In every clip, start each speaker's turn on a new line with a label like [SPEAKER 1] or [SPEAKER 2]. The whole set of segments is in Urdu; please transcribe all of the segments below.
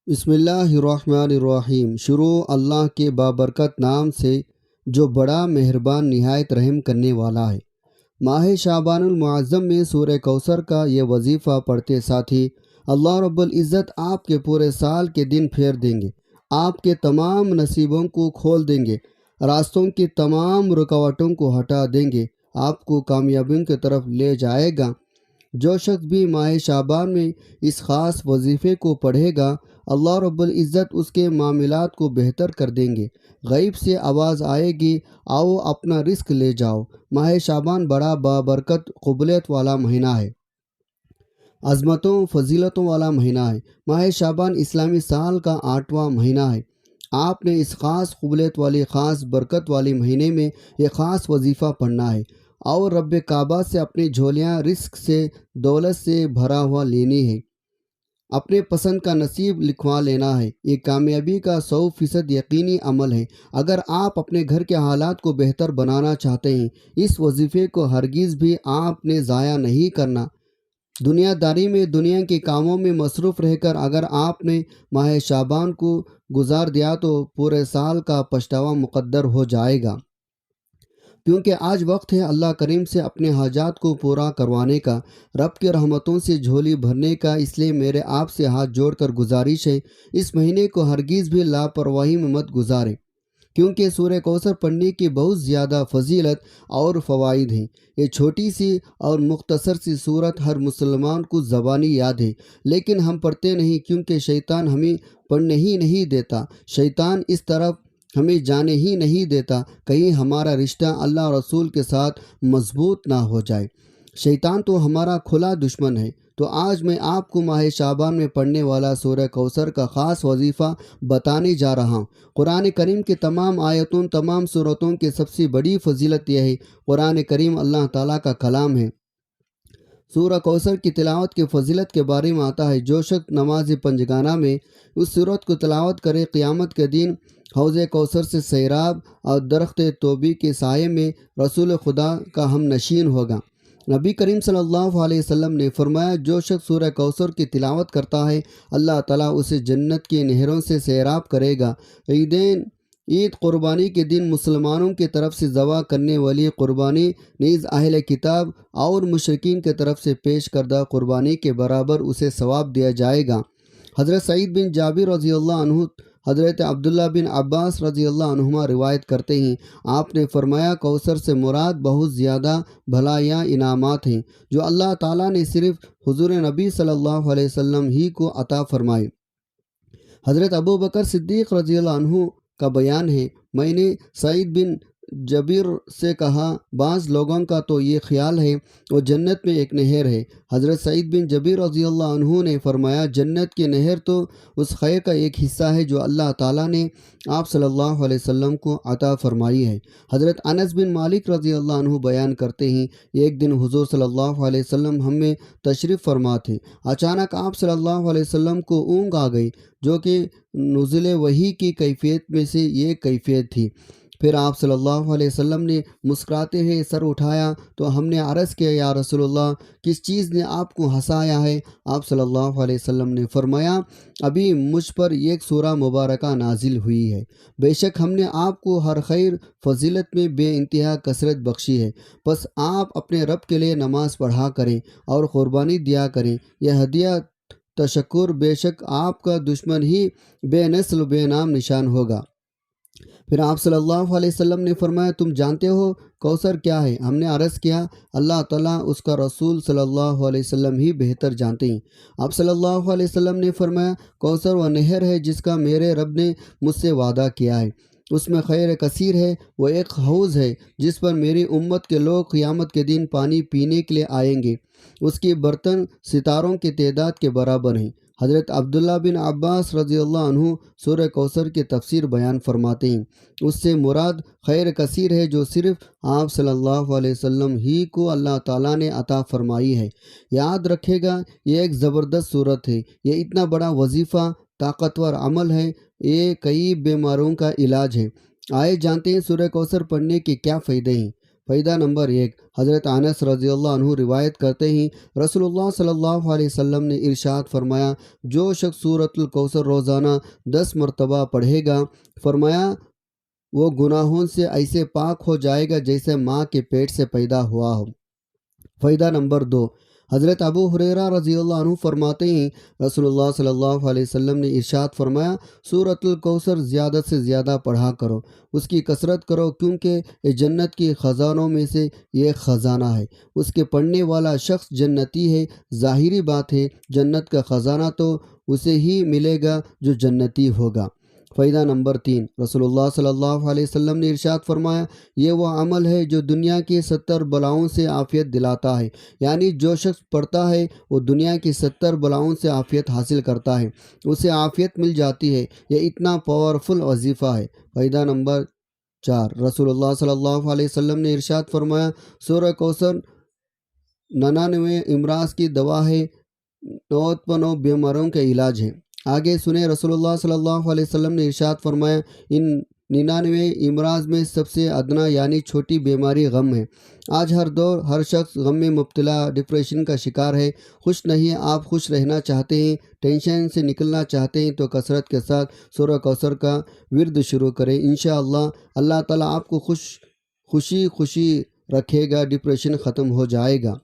[SPEAKER 1] بسم اللہ الرحمن الرحیم۔ شروع اللہ کے بابرکت نام سے جو بڑا مہربان نہایت رحم کرنے والا ہے۔ ماہ شعبان المعظم میں سورہ کوثر کا یہ وظیفہ پڑھتے ساتھی اللہ رب العزت آپ کے پورے سال کے دن پھیر دیں گے، آپ کے تمام نصیبوں کو کھول دیں گے، راستوں کی تمام رکاوٹوں کو ہٹا دیں گے، آپ کو کامیابیوں کی طرف لے جائے گا۔ جو شخص بھی ماہ شعبان میں اس خاص وظیفے کو پڑھے گا، اللہ رب العزت اس کے معاملات کو بہتر کر دیں گے۔ غیب سے آواز آئے گی، آؤ اپنا رزق لے جاؤ۔ ماہ شعبان بڑا بابرکت قبولیت والا مہینہ ہے، عظمتوں فضیلتوں والا مہینہ ہے۔ ماہ شعبان اسلامی سال کا 8واں مہینہ ہے۔ آپ نے اس خاص قبولیت والی خاص برکت والی مہینے میں یہ خاص وظیفہ پڑھنا ہے اور رب کعبہ سے اپنی جھولیاں رزق سے دولت سے بھرا ہوا لینی ہے، اپنے پسند کا نصیب لکھوا لینا ہے۔ یہ کامیابی کا 100% یقینی عمل ہے۔ اگر آپ اپنے گھر کے حالات کو بہتر بنانا چاہتے ہیں، اس وظیفے کو ہرگز بھی آپ نے ضائع نہیں کرنا۔ دنیا داری میں دنیا کے کاموں میں مصروف رہ کر اگر آپ نے ماہ شعبان کو گزار دیا تو پورے سال کا پچھتاوا مقدر ہو جائے گا، کیونکہ آج وقت ہے اللہ کریم سے اپنے حاجات کو پورا کروانے کا، رب کے رحمتوں سے جھولی بھرنے کا۔ اس لیے میرے آپ سے ہاتھ جوڑ کر گزارش ہے، اس مہینے کو ہرگز بھی لاپرواہی میں مت گزاریں، کیونکہ سورہ کوثر پڑھنے کی بہت زیادہ فضیلت اور فوائد ہیں۔ یہ چھوٹی سی اور مختصر سی صورت ہر مسلمان کو زبانی یاد ہے، لیکن ہم پڑھتے نہیں کیونکہ شیطان ہمیں پڑھنے ہی نہیں دیتا۔ شیطان اس طرف ہمیں جانے ہی نہیں دیتا، کہیں ہمارا رشتہ اللہ رسول کے ساتھ مضبوط نہ ہو جائے۔ شیطان تو ہمارا کھلا دشمن ہے۔ تو آج میں آپ کو ماہ شعبان میں پڑھنے والا سورہ کوثر کا خاص وظیفہ بتانے جا رہا ہوں۔ قرآن کریم کے تمام آیتوں تمام سورتوں کی سب سے بڑی فضیلت یہ ہے، قرآن کریم اللہ تعالیٰ کا کلام ہے۔ سورہ کوثر کی تلاوت کی فضیلت کے بارے میں آتا ہے، جو شخص نماز پنجگانہ میں اس سورت کو تلاوت کرے، قیامت کے دن حوض کوثر سے سیراب اور درخت توبی کے سائے میں رسول خدا کا ہم نشین ہوگا۔ نبی کریم صلی اللہ علیہ وسلم نے فرمایا، جو شخص سورہ کوثر کی تلاوت کرتا ہے، اللہ تعالیٰ اسے جنت کی نہروں سے سیراب کرے گا۔ عید قربانی کے دن مسلمانوں کی طرف سے ذبح کرنے والی قربانی نیز اہل کتاب اور مشرکین کی طرف سے پیش کردہ قربانی کے برابر اسے ثواب دیا جائے گا۔ حضرت سعید بن جابر رضی اللہ عنہ حضرت عبداللہ بن عباس رضی اللہ عنہما روایت کرتے ہیں، آپ نے فرمایا، کوثر سے مراد بہت زیادہ بھلائیاں انعامات ہیں جو اللہ تعالیٰ نے صرف حضور نبی صلی اللہ علیہ وسلم ہی کو عطا فرمائے۔ حضرت ابو بکر صدیق رضی اللہ عنہ کا بیان ہے، میں نے سعید بن جبیر سے کہا، بعض لوگوں کا تو یہ خیال ہے وہ جنت میں ایک نہر ہے۔ حضرت سعید بن جبیر رضی اللہ عنہ نے فرمایا، جنت کی نہر تو اس خیر کا ایک حصہ ہے جو اللہ تعالیٰ نے آپ صلی اللہ علیہ وسلم کو عطا فرمائی ہے۔ حضرت انس بن مالک رضی اللہ عنہ بیان کرتے ہیں، ایک دن حضور صلی اللہ علیہ وسلم ہم میں تشریف فرما تھے، اچانک آپ صلی اللہ علیہ وسلم کو اونگ آ گئی، جو کہ نزول وحی کی کیفیت میں سے یہ کیفیت تھی۔ پھر آپ صلی اللہ علیہ وسلم نے مسکراتے ہوئے سر اٹھایا تو ہم نے عرض کیا، یا رسول اللہ، کس چیز نے آپ کو ہنسایا ہے؟ آپ صلی اللہ علیہ وسلم نے فرمایا، ابھی مجھ پر ایک سورہ مبارکہ نازل ہوئی ہے، بے شک ہم نے آپ کو ہر خیر فضیلت میں بے انتہا کثرت بخشی ہے، بس آپ اپنے رب کے لیے نماز پڑھا کریں اور قربانی دیا کریں، یہ ہدیہ تشکر، بے شک آپ کا دشمن ہی بے نسل بے نام نشان ہوگا۔ پھر آپ صلی اللہ علیہ وسلم نے فرمایا، تم جانتے ہو کوثر کیا ہے؟ ہم نے عرض کیا، اللہ تعالیٰ اس کا رسول صلی اللہ علیہ وسلم ہی بہتر جانتے ہیں۔ آپ صلی اللہ علیہ وسلم نے فرمایا، کوثر وہ نہر ہے جس کا میرے رب نے مجھ سے وعدہ کیا ہے، اس میں خیر کثیر ہے، وہ ایک حوض ہے جس پر میری امت کے لوگ قیامت کے دن پانی پینے کے لیے آئیں گے، اس کی برتن ستاروں کی تعداد کے برابر ہیں۔ حضرت عبداللہ بن عباس رضی اللہ عنہ سورہ کوثر کی تفسیر بیان فرماتے ہیں، اس سے مراد خیر کثیر ہے جو صرف آپ صلی اللہ علیہ وسلم ہی کو اللہ تعالیٰ نے عطا فرمائی ہے۔ یاد رکھے گا، یہ ایک زبردست صورت ہے، یہ اتنا بڑا وظیفہ طاقتور عمل ہے، یہ کئی بیماریوں کا علاج ہے۔ آئے جانتے ہیں سورہ کوثر پڑھنے کے کیا فائدے ہیں۔ فائدہ نمبر 1، حضرت انس رضی اللہ عنہ روایت کرتے ہیں رسول اللہ صلی اللہ علیہ وسلم نے ارشاد فرمایا، جو شخص سورۃ الکوثر روزانہ 10 مرتبہ پڑھے گا، فرمایا وہ گناہوں سے ایسے پاک ہو جائے گا جیسے ماں کے پیٹ سے پیدا ہوا ہو۔ فائدہ نمبر 2، حضرت ابو ہریرہ رضی اللہ عنہ فرماتے ہیں رسول اللہ صلی اللہ علیہ وسلم نے ارشاد فرمایا، سورۃ الکوثر زیادہ سے زیادہ پڑھا کرو، اس کی کثرت کرو، کیونکہ یہ جنت کی خزانوں میں سے یہ خزانہ ہے، اس کے پڑھنے والا شخص جنتی ہے۔ ظاہری بات ہے، جنت کا خزانہ تو اسے ہی ملے گا جو جنتی ہوگا۔ فائدہ نمبر 3، رسول اللہ صلی اللہ علیہ وسلم نے ارشاد فرمایا، یہ وہ عمل ہے جو دنیا کی 70 بلاؤں سے عافیت دلاتا ہے، یعنی جو شخص پڑھتا ہے وہ دنیا کی 70 بلاؤں سے عافیت حاصل کرتا ہے، اسے عافیت مل جاتی ہے۔ یہ اتنا پاورفل وظیفہ ہے۔ فائدہ نمبر 4، رسول اللہ صلی اللہ علیہ وسلم نے ارشاد فرمایا، سورہ کوثر 99 امراض کی دوا ہے، 99 بیماریوں کے علاج ہے۔ آگے سنیں، رسول اللہ صلی اللہ علیہ وسلم نے ارشاد فرمایا، ان 99 امراض میں سب سے ادنا یعنی چھوٹی بیماری غم ہے۔ آج ہر دور ہر شخص غم میں مبتلا، ڈپریشن کا شکار ہے۔ خوش نہیں، آپ خوش رہنا چاہتے ہیں، ٹینشن سے نکلنا چاہتے ہیں تو کثرت کے ساتھ سورہ کوثر کا ورد شروع کریں۔ انشاءاللہ اللہ تعالیٰ آپ کو خوشی رکھے گا، ڈپریشن ختم ہو جائے گا۔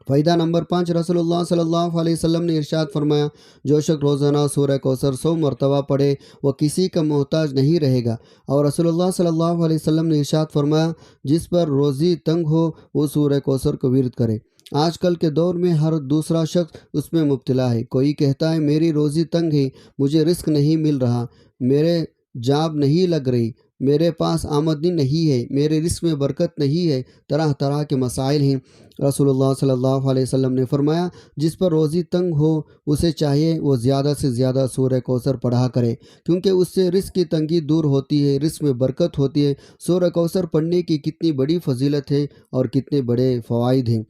[SPEAKER 1] فائدہ نمبر 5، رسول اللہ صلی اللہ علیہ وسلم نے ارشاد فرمایا، جو شخص روزانہ سورہ کوثر 100 مرتبہ پڑھے وہ کسی کا محتاج نہیں رہے گا۔ اور رسول اللہ صلی اللہ علیہ وسلم نے ارشاد فرمایا، جس پر روزی تنگ ہو وہ سورہ کوثر کو ورد کرے۔ آج کل کے دور میں ہر دوسرا شخص اس میں مبتلا ہے۔ کوئی کہتا ہے میری روزی تنگ ہے، مجھے رزق نہیں مل رہا، میرے جاب نہیں لگ رہی، میرے پاس آمدنی نہیں ہے، میرے رزق میں برکت نہیں ہے، طرح طرح کے مسائل ہیں۔ رسول اللہ صلی اللہ علیہ وسلم نے فرمایا، جس پر روزی تنگ ہو اسے چاہیے وہ زیادہ سے زیادہ سورہ کوثر پڑھا کرے، کیونکہ اس سے رزق کی تنگی دور ہوتی ہے، رزق میں برکت ہوتی ہے۔ سورہ کوثر پڑھنے کی کتنی بڑی فضیلت ہے اور کتنے بڑے فوائد ہیں۔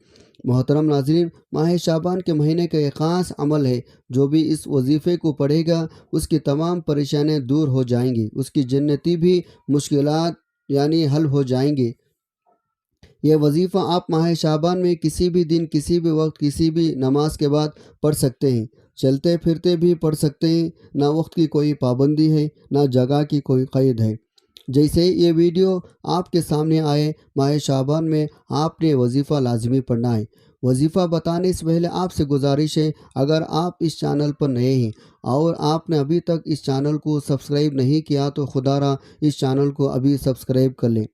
[SPEAKER 1] محترم ناظرین، ماہ شعبان کے مہینے کا ایک خاص عمل ہے، جو بھی اس وظیفے کو پڑھے گا اس کی تمام پریشانیاں دور ہو جائیں گی، اس کی جنتی بھی مشکلات یعنی حل ہو جائیں گے۔ یہ وظیفہ آپ ماہ شعبان میں کسی بھی دن، کسی بھی وقت، کسی بھی نماز کے بعد پڑھ سکتے ہیں، چلتے پھرتے بھی پڑھ سکتے ہیں، نہ وقت کی کوئی پابندی ہے، نہ جگہ کی کوئی قید ہے۔ جیسے یہ ویڈیو آپ کے سامنے آئے، ماہ شعبان میں آپ نے وظیفہ لازمی پڑھنا ہے۔ وظیفہ بتانے سے پہلے آپ سے گزارش ہے، اگر آپ اس چینل پر نئے ہیں اور آپ نے ابھی تک اس چینل کو سبسکرائب نہیں کیا تو خدا را اس چینل کو ابھی سبسکرائب کر لیں،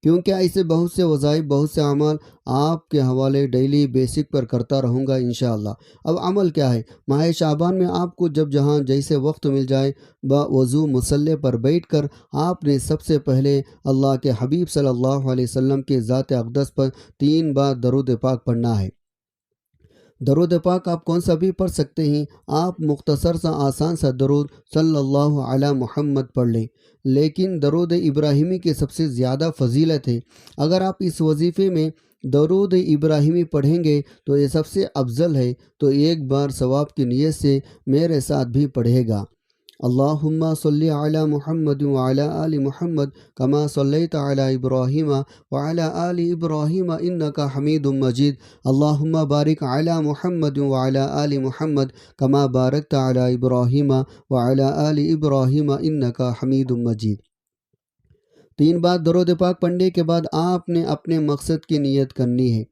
[SPEAKER 1] کیونکہ ایسے بہت سے وظائف، بہت سے اعمال آپ کے حوالے ڈیلی بیسک پر کرتا رہوں گا انشاءاللہ۔ اب عمل کیا ہے؟ ماہ شعبان میں آپ کو جب جہاں جیسے وقت مل جائے، وضو مصلی پر بیٹھ کر آپ نے سب سے پہلے اللہ کے حبیب صلی اللہ علیہ وسلم کے ذات اقدس پر 3 بار درود پاک پڑھنا ہے۔ درود پاک آپ کون سا بھی پڑھ سکتے ہیں، آپ مختصر سا آسان سا درود صلی اللہ علی محمد پڑھ لیں، لیکن درود ابراہیمی کی سب سے زیادہ فضیلت ہے۔ اگر آپ اس وظیفے میں درود ابراہیمی پڑھیں گے تو یہ سب سے افضل ہے، تو ایک بار ثواب کی نیت سے میرے ساتھ بھی پڑھے گا۔ اللہم صلی علی محمد وعلی آل محمد کما صلیت علی ابراہیم وعلی آل ابراہیم انکا حمید مجید۔ اللہم بارک علی محمد وعلی آل محمد کما بارکت علی ابراہیم وعلی آل ابراہیم انکا حمید مجید۔ 3 بار درود پاک پڑھنے کے بعد آپ نے اپنے مقصد کی نیت کرنی ہے۔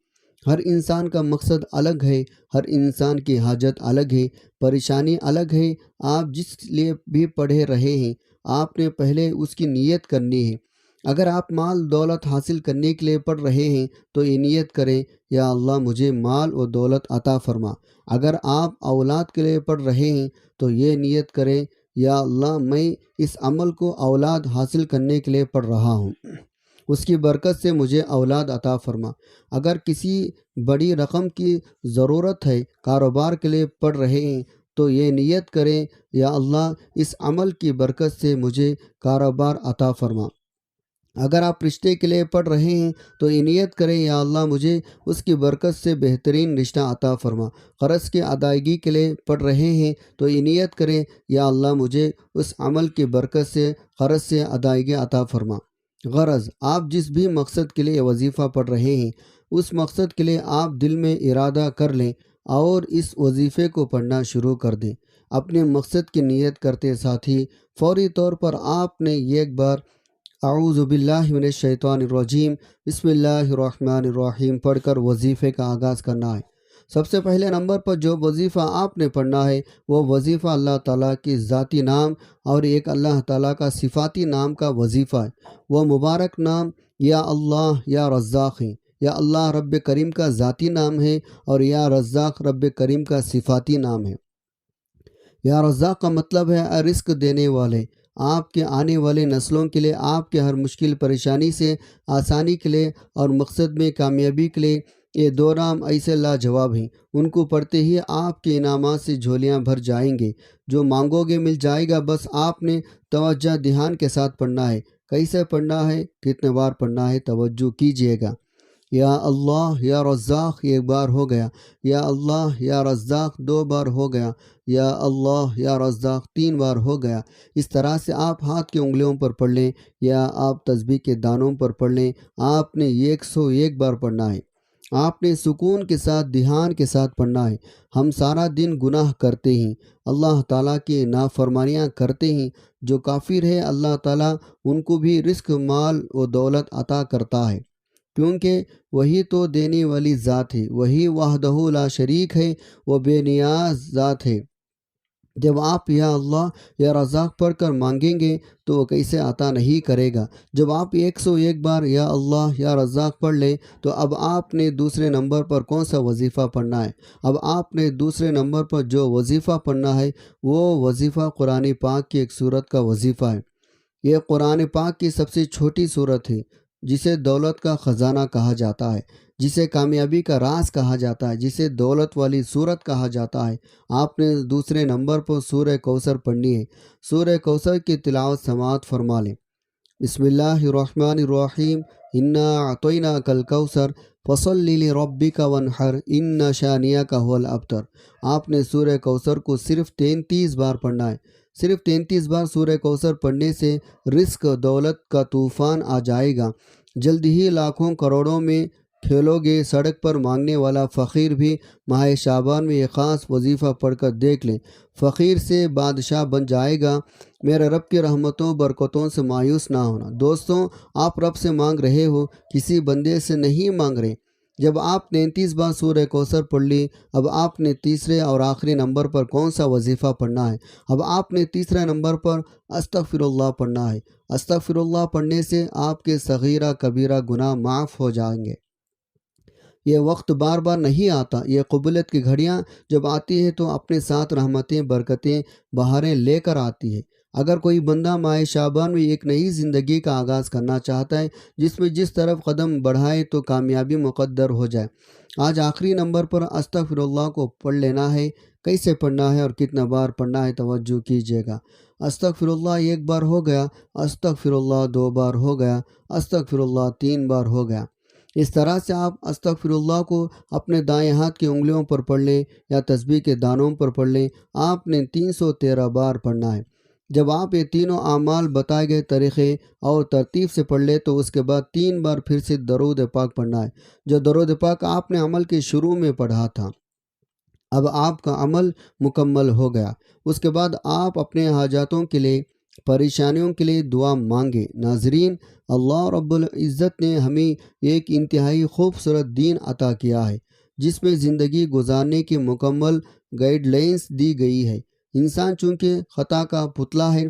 [SPEAKER 1] ہر انسان کا مقصد الگ ہے، ہر انسان کی حاجت الگ ہے، پریشانی الگ ہے۔ آپ جس لیے بھی پڑھے رہے ہیں، آپ نے پہلے اس کی نیت کرنی ہے۔ اگر آپ مال دولت حاصل کرنے کے لیے پڑھ رہے ہیں تو یہ نیت کریں، یا اللہ مجھے مال و دولت عطا فرما۔ اگر آپ اولاد کے لیے پڑھ رہے ہیں تو یہ نیت کریں، یا اللہ میں اس عمل کو اولاد حاصل کرنے کے لیے پڑھ رہا ہوں، اس کی برکت سے مجھے اولاد عطا فرما۔ اگر کسی بڑی رقم کی ضرورت ہے، کاروبار کے لیے پڑھ رہے ہیں تو یہ نیت کریں، یا اللہ اس عمل کی برکت سے مجھے کاروبار عطا فرما۔ اگر آپ رشتے کے لیے پڑھ رہے ہیں تو یہ نیت کریں، یا اللہ مجھے اس کی برکت سے بہترین رشتہ عطا فرما۔ قرض کی ادائیگی کے لیے پڑھ رہے ہیں تو یہ نیت کریں، یا اللہ مجھے اس عمل کی برکت سے قرض سے ادائیگی عطا فرما۔ غرض آپ جس بھی مقصد کے لیے وظیفہ پڑھ رہے ہیں اس مقصد کے لیے آپ دل میں ارادہ کر لیں اور اس وظیفے کو پڑھنا شروع کر دیں۔ اپنے مقصد کی نیت کرتے ساتھ ہی فوری طور پر آپ نے ایک بار اعوذ باللہ من الشیطان الرجیم بسم اللہ الرحمن الرحیم پڑھ کر وظیفے کا آغاز کرنا ہے۔ سب سے پہلے نمبر پر جو وظیفہ آپ نے پڑھنا ہے وہ وظیفہ اللہ تعالیٰ کی ذاتی نام اور ایک اللہ تعالیٰ کا صفاتی نام کا وظیفہ ہے۔ وہ مبارک نام یا اللہ یا رزاق ہے۔ یا اللہ رب کریم کا ذاتی نام ہے اور یا رزاق رب کریم کا صفاتی نام ہے۔ یا رزاق کا مطلب ہے رزق دینے والے، آپ کے آنے والے نسلوں کے لیے، آپ کے ہر مشکل پریشانی سے آسانی کے لیے اور مقصد میں کامیابی کے لیے۔ یہ دو نام ایسے لاجواب ہیں، ان کو پڑھتے ہی آپ کے انعامات سے جھولیاں بھر جائیں گے، جو مانگو گے مل جائے گا۔ بس آپ نے توجہ دھیان کے ساتھ پڑھنا ہے۔ کیسے پڑھنا ہے، کتنے بار پڑھنا ہے، توجہ کیجیے گا۔ یا اللہ یا رزاق ایک بار ہو گیا، یا اللہ یا رزاق دو بار ہو گیا، یا اللہ یا رزاق تین بار ہو گیا۔ اس طرح سے آپ ہاتھ کی انگلیوں پر پڑھ لیں یا آپ تسبیح کے دانوں پر پڑھ لیں۔ آپ نے 101 بار پڑھنا ہے۔ آپ نے سکون کے ساتھ دھیان کے ساتھ پڑھنا ہے۔ ہم سارا دن گناہ کرتے ہیں، اللہ تعالیٰ کی نافرمانیاں کرتے ہیں۔ جو کافر ہے اللہ تعالیٰ ان کو بھی رزق، مال و دولت عطا کرتا ہے، کیونکہ وہی تو دینے والی ذات ہے، وہی وحدہ لا شریک ہے، وہ بے نیاز ذات ہے۔ جب آپ یا اللہ یا رزاق پڑھ کر مانگیں گے تو وہ کیسے عطا نہیں کرے گا۔ جب آپ 101 بار یا اللہ یا رزاق پڑھ لیں تو اب آپ نے دوسرے نمبر پر کون سا وظیفہ پڑھنا ہے؟ اب آپ نے دوسرے نمبر پر جو وظیفہ پڑھنا ہے وہ وظیفہ قرآن پاک کی ایک سورت کا وظیفہ ہے۔ یہ قرآن پاک کی سب سے چھوٹی سورت ہے، جسے دولت کا خزانہ کہا جاتا ہے، جسے کامیابی کا راز کہا جاتا ہے، جسے دولت والی سورت کہا جاتا ہے۔ آپ نے دوسرے نمبر پر سورہ کوثر پڑھنی ہے۔ سورہ کوثر کی تلاوت سماعت فرما لیں۔ بسم اللہ الرحمن الرحیم انا اعطیناک الکوثر فصلی لربک وانحر ان شانئک ھو الابتر۔ آپ نے سورہ کوثر کو صرف 33 بار پڑھنا ہے۔ صرف 33 بار سورہ کوثر پڑھنے سے رزق دولت کا طوفان آ جائے گا۔ جلد ہی لاکھوں کروڑوں میں کھیلو گے۔ سڑک پر مانگنے والا فقیر بھی ماہ شعبان میں یہ خاص وظیفہ پڑھ کر دیکھ لیں، فقیر سے بادشاہ بن جائے گا۔ میرے رب کی رحمتوں برکتوں سے مایوس نہ ہونا۔ دوستوں، آپ رب سے مانگ رہے ہو، کسی بندے سے نہیں مانگ رہے۔ جب آپ نے 33 بار سورہ کوثر پڑھ لی، اب آپ نے تیسرے اور آخری نمبر پر کون سا وظیفہ پڑھنا ہے؟ اب آپ نے تیسرے نمبر پر استغفر اللہ پڑھنا ہے۔ استغفر اللہ پڑھنے سے آپ کے صغیرہ کبیرہ گناہ معاف ہو جائیں گے۔ یہ وقت بار بار نہیں آتا، یہ قبولیت کی گھڑیاں جب آتی ہے تو اپنے ساتھ رحمتیں، برکتیں، بہاریں لے کر آتی ہے۔ اگر کوئی بندہ ماہ شعبان میں ایک نئی زندگی کا آغاز کرنا چاہتا ہے، جس میں جس طرف قدم بڑھائے تو کامیابی مقدر ہو جائے، آج آخری نمبر پر استغفر اللہ کو پڑھ لینا ہے۔ کیسے پڑھنا ہے اور کتنا بار پڑھنا ہے، توجہ کیجیے گا۔ استغفر اللہ ایک بار ہو گیا، استغفر اللہ دو بار ہو گیا، استغفر اللہ تین بار ہو گیا۔ اس طرح سے آپ استغفر اللہ کو اپنے دائیں ہاتھ کی انگلیوں پر پڑھ لیں یا تسبیح کے دانوں پر پڑھ لیں۔ آپ نے 313 بار پڑھنا ہے۔ جب آپ یہ تینوں اعمال بتائے گئے طریقے اور ترتیب سے پڑھ لیں تو اس کے بعد 3 بار پھر سے درود پاک پڑھنا ہے، جو درود پاک آپ نے عمل کے شروع میں پڑھا تھا۔ اب آپ کا عمل مکمل ہو گیا۔ اس کے بعد آپ اپنے حاجاتوں کے لیے، پریشانیوں کے لیے دعا مانگے۔ ناظرین، اللہ رب العزت نے ہمیں ایک انتہائی خوبصورت دین عطا کیا ہے، جس میں زندگی گزارنے کی مکمل گائیڈ لائنز دی گئی ہے۔ انسان چونکہ خطا کا پتلا ہے،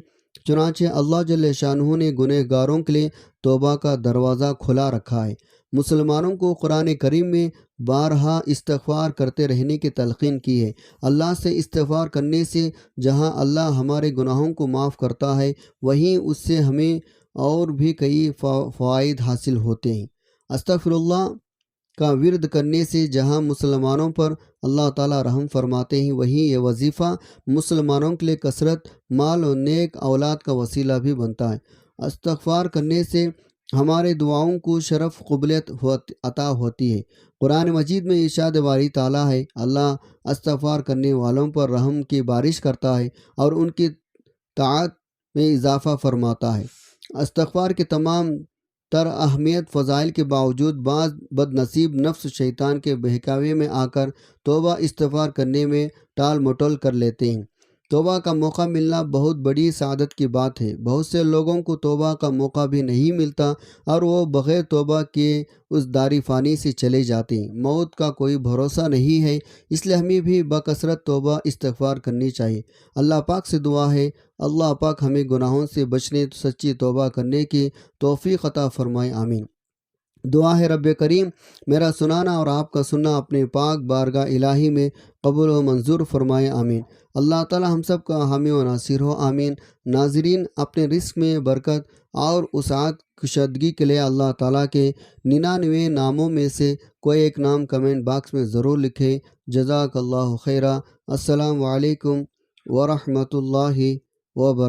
[SPEAKER 1] چنانچہ اللہ جل شانہ نے گنہ گاروں کے لیے توبہ کا دروازہ کھلا رکھا ہے۔ مسلمانوں کو قرآن کریم میں بارہا استغفار کرتے رہنے کی تلقین کی ہے۔ اللہ سے استغفار کرنے سے جہاں اللہ ہمارے گناہوں کو معاف کرتا ہے، وہیں اس سے ہمیں اور بھی کئی فوائد حاصل ہوتے ہیں۔ استغفر اللہ کا ورد کرنے سے جہاں مسلمانوں پر اللہ تعالیٰ رحم فرماتے ہیں، وہیں یہ وظیفہ مسلمانوں کے لیے کثرت مال و نیک اولاد کا وسیلہ بھی بنتا ہے۔ استغفار کرنے سے ہمارے دعاؤں کو شرف قبولیت عطا ہوتی ہے۔ قرآن مجید میں ارشاد باری تعالیٰ ہے، اللہ استغفار کرنے والوں پر رحم کی بارش کرتا ہے اور ان کی طاعت میں اضافہ فرماتا ہے۔ استغفار کے تمام تر اہمیت فضائل کے باوجود بعض بد نصیب نفس شیطان کے بہکاوے میں آ کر توبہ استغفار کرنے میں ٹال مٹول کر لیتے ہیں۔ توبہ کا موقع ملنا بہت بڑی سعادت کی بات ہے۔ بہت سے لوگوں کو توبہ کا موقع بھی نہیں ملتا اور وہ بغیر توبہ کیے اس دار فانی سے چلے جاتے ہیں۔ موت کا کوئی بھروسہ نہیں ہے، اس لیے ہمیں بھی بکثرت توبہ استغفار کرنی چاہیے۔ اللہ پاک سے دعا ہے اللہ پاک ہمیں گناہوں سے بچنے سچی توبہ کرنے کی توفیق عطا فرمائے، آمین۔ دعا ہے رب کریم میرا سنانا اور آپ کا سننا اپنے پاک بارگاہ الہی میں قبول و منظور فرمائے، آمین۔ اللہ تعالی ہم سب کا حامی و ناصر ہو، آمین۔ ناظرین، اپنے رزق میں برکت اور وسعت کشادگی کے لیے اللہ تعالیٰ کے 99 ناموں میں سے کوئی ایک نام کمنٹ باکس میں ضرور لکھیں۔ جزاک اللہ خیرہ۔ السلام علیکم ورحمۃ اللہ وبرکاتہ۔